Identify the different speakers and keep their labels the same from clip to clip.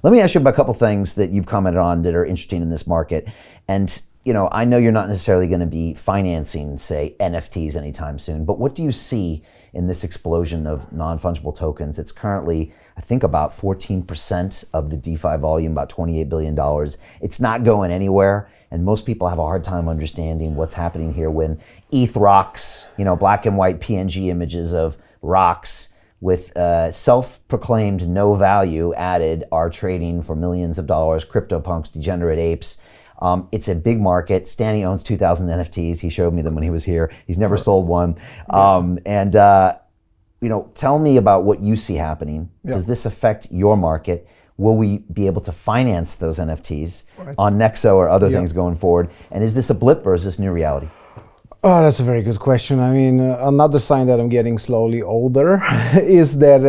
Speaker 1: Let me ask you about a couple things that you've commented on that are interesting in this market. And I know you're not necessarily going to be financing, say, NFTs anytime soon, but what do you see in this explosion of non-fungible tokens? It's currently, I think, about 14% of the DeFi volume, about $28 billion. It's not going anywhere, and most people have a hard time understanding what's happening here when ETH rocks, black and white PNG images of rocks with self-proclaimed no value added are trading for millions of dollars. CryptoPunks, degenerate apes. It's a big market. Stanley owns 2,000 NFTs. He showed me them when he was here. He's never sold one. Tell me about what you see happening. Yeah. Does this affect your market? Will we be able to finance those NFTs on Nexo or other things going forward? And is this a blip or is this new reality?
Speaker 2: Oh, that's a very good question. I mean, another sign that I'm getting slowly older is that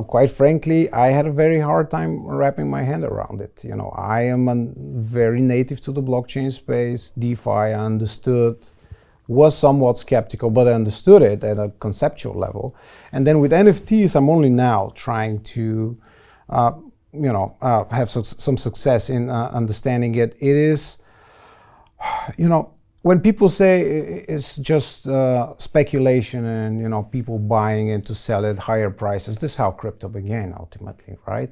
Speaker 2: quite frankly, I had a very hard time wrapping my hand around it. I am very native to the blockchain space. DeFi, I understood, was somewhat skeptical, but I understood it at a conceptual level. And then with NFTs, I'm only now trying to, have some success in understanding it. It is, when people say it's just speculation and people buying it to sell at higher prices, this is how crypto began ultimately, right?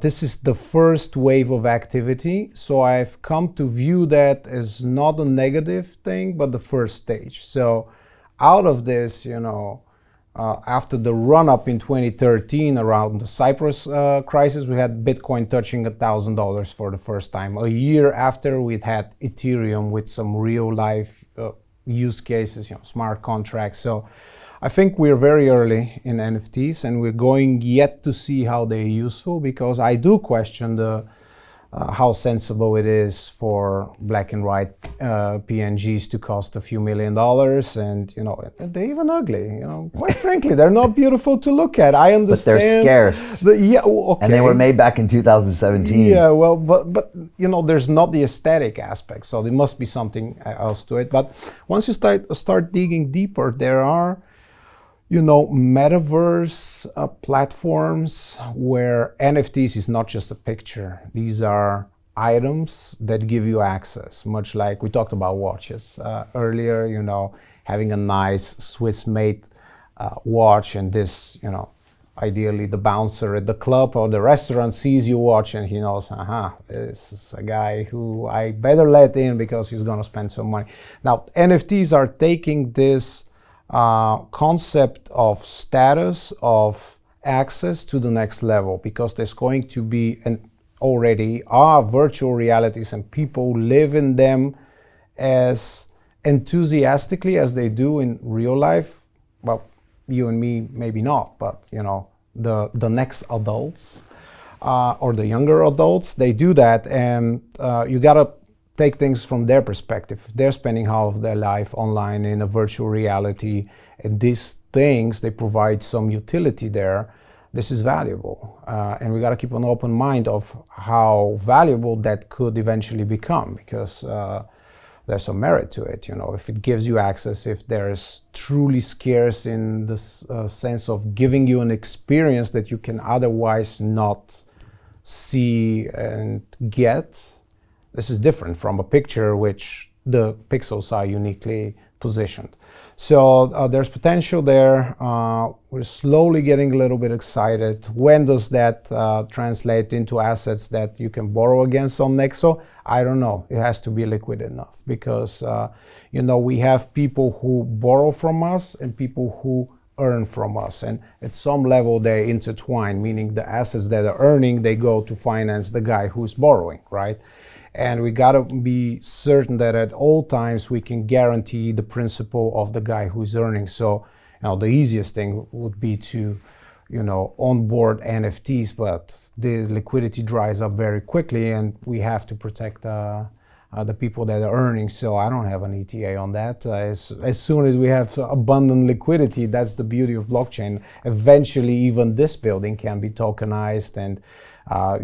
Speaker 2: This is the first wave of activity, so I've come to view that as not a negative thing, but the first stage. So out of this, after the run-up in 2013 around the Cyprus crisis, we had Bitcoin touching $1,000 for the first time. A year after, we'd had Ethereum with some real-life use cases, smart contracts. So I think we're very early in NFTs, and we're going yet to see how they're useful, because I do question how sensible it is for black and white PNGs to cost a few $1 million, and they're even ugly. Quite frankly, they're not beautiful to look at. I understand,
Speaker 1: but they're scarce.
Speaker 2: Okay.
Speaker 1: And they were made back in 2017.
Speaker 2: Yeah, well, but there's not the aesthetic aspect, so there must be something else to it. But once you start digging deeper, there are metaverse platforms where NFTs is not just a picture. These are items that give you access, much like we talked about watches earlier, having a nice Swiss-made watch, and this, ideally the bouncer at the club or the restaurant sees your watch and he knows, this is a guy who I better let in because he's gonna spend some money. Now, NFTs are taking this concept of status, of access to the next level, because there's going to be, and already are, virtual realities, and people live in them as enthusiastically as they do in real life. Well, you and me maybe not, but the next adults or the younger adults, they do that, and you gotta take things from their perspective. They're spending half of their life online in a virtual reality, and these things, they provide some utility there. This is valuable, and we got to keep an open mind of how valuable that could eventually become, because there's some merit to it. If it gives you access, if there's truly scarce in the sense of giving you an experience that you can otherwise not see and get. This is different from a picture which the pixels are uniquely positioned. So there's potential there. We're slowly getting a little bit excited. When does that translate into assets that you can borrow against on Nexo? I don't know. It has to be liquid enough, because we have people who borrow from us and people who earn from us, and at some level they intertwine, meaning the assets that are earning, they go to finance the guy who's borrowing, right? And we gotta be certain that at all times we can guarantee the principal of the guy who's earning. So, the easiest thing would be to, onboard NFTs, but the liquidity dries up very quickly, and we have to protect the people that are earning. So I don't have an ETA on that. As soon as we have abundant liquidity, that's the beauty of blockchain. Eventually, even this building can be tokenized, and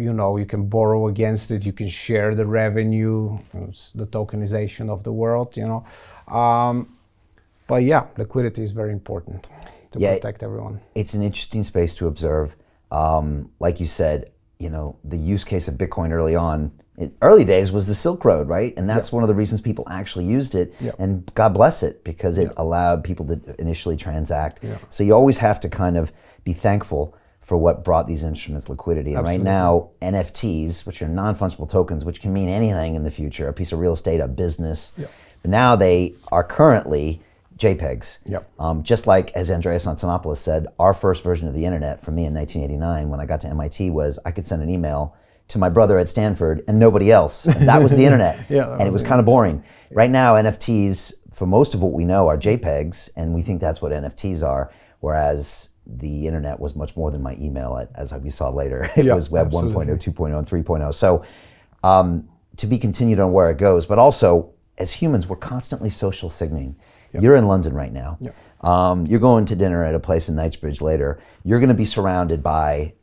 Speaker 2: you can borrow against it. You can share the revenue. It's the tokenization of the world. But yeah, liquidity is very important to protect everyone.
Speaker 1: It's an interesting space to observe. Like you said, the use case of Bitcoin early on, early days was the Silk Road, right? And that's one of the reasons people actually used it. And God bless it, because it allowed people to initially transact. So you always have to kind of be thankful for what brought these instruments liquidity. And right now, NFTs, which are non-fungible tokens, which can mean anything in the future, a piece of real estate, a business. But now they are currently JPEGs. Just like, as Andreas Antonopoulos said, our first version of the internet for me in 1989 when I got to MIT was I could send an email to my brother at Stanford and nobody else. And that was the internet. And it was kind of boring. Right now, NFTs, for most of what we know, are JPEGs, and we think that's what NFTs are, whereas the internet was much more than my email, as we saw later. It was Web 1.0, 2.0, and 3.0. So to be continued on where it goes, but also, as humans, we're constantly social signaling. You're in London right now. You're going to dinner at a place in Knightsbridge later. You're going to be surrounded by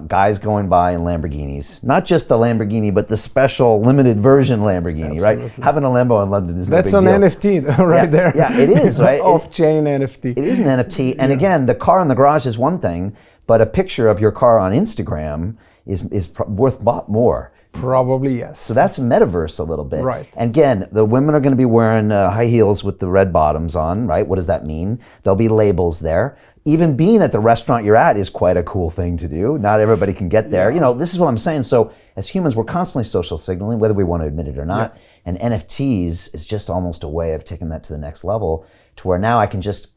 Speaker 1: guys going by in Lamborghinis. Not just the Lamborghini, but the special limited version Lamborghini, right? Having a Lambo in London is no big deal.
Speaker 2: That's an NFT there.
Speaker 1: Yeah, it is, right?
Speaker 2: Off-chain NFT.
Speaker 1: It is an NFT. And again, the car in the garage is one thing, but a picture of your car on Instagram is worth a lot more.
Speaker 2: Probably, yes.
Speaker 1: So that's metaverse a little bit.
Speaker 2: Right.
Speaker 1: And again, the women are going to be wearing high heels with the red bottoms on, right? What does that mean? There'll be labels there. Even being at the restaurant you're at is quite a cool thing to do. Not everybody can get there. This is what I'm saying. So as humans, we're constantly social signaling, whether we want to admit it or not. And NFTs is just almost a way of taking that to the next level, to where now I can just,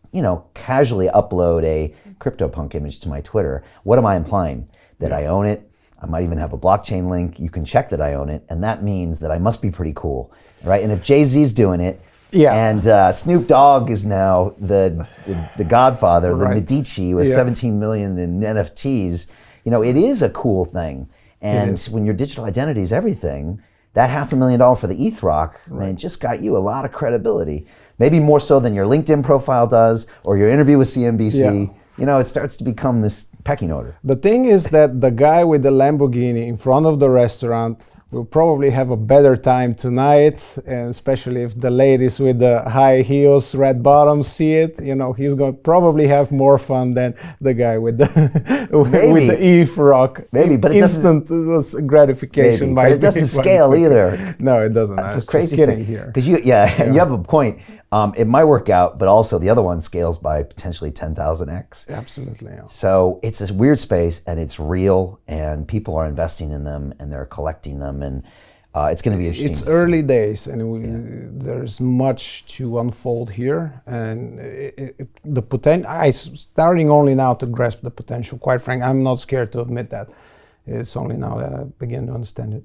Speaker 1: casually upload a CryptoPunk image to my Twitter. What am I implying? That I own it. I might even have a blockchain link. You can check that I own it. And that means that I must be pretty cool, right? And if Jay-Z's doing it, and Snoop Dogg is now the godfather, the Medici with 17 million in NFTs, it is a cool thing. And when your digital identity is everything, that $500,000 for the ETH Rock, man, just got you a lot of credibility. Maybe more so than your LinkedIn profile does, or your interview with CNBC. It starts to become this pecking order.
Speaker 2: The thing is that the guy with the Lamborghini in front of the restaurant will probably have a better time tonight, and especially if the ladies with the high heels, red bottoms see it, he's going to probably have more fun than the guy with the with the ETH Rock.
Speaker 1: Maybe, but
Speaker 2: instant gratification.
Speaker 1: But it doesn't scale either.
Speaker 2: No, it doesn't.
Speaker 1: That's crazy thing here. Because you have a point. It might work out, but also the other one scales by potentially 10,000x.
Speaker 2: Absolutely.
Speaker 1: So it's this weird space, and it's real, and people are investing in them, and they're collecting them, and it's going to be interesting.
Speaker 2: It's early days, and there's much to unfold here, and the potential. I'm starting only now to grasp the potential. Quite frankly, I'm not scared to admit that. It's only now that I begin to understand it.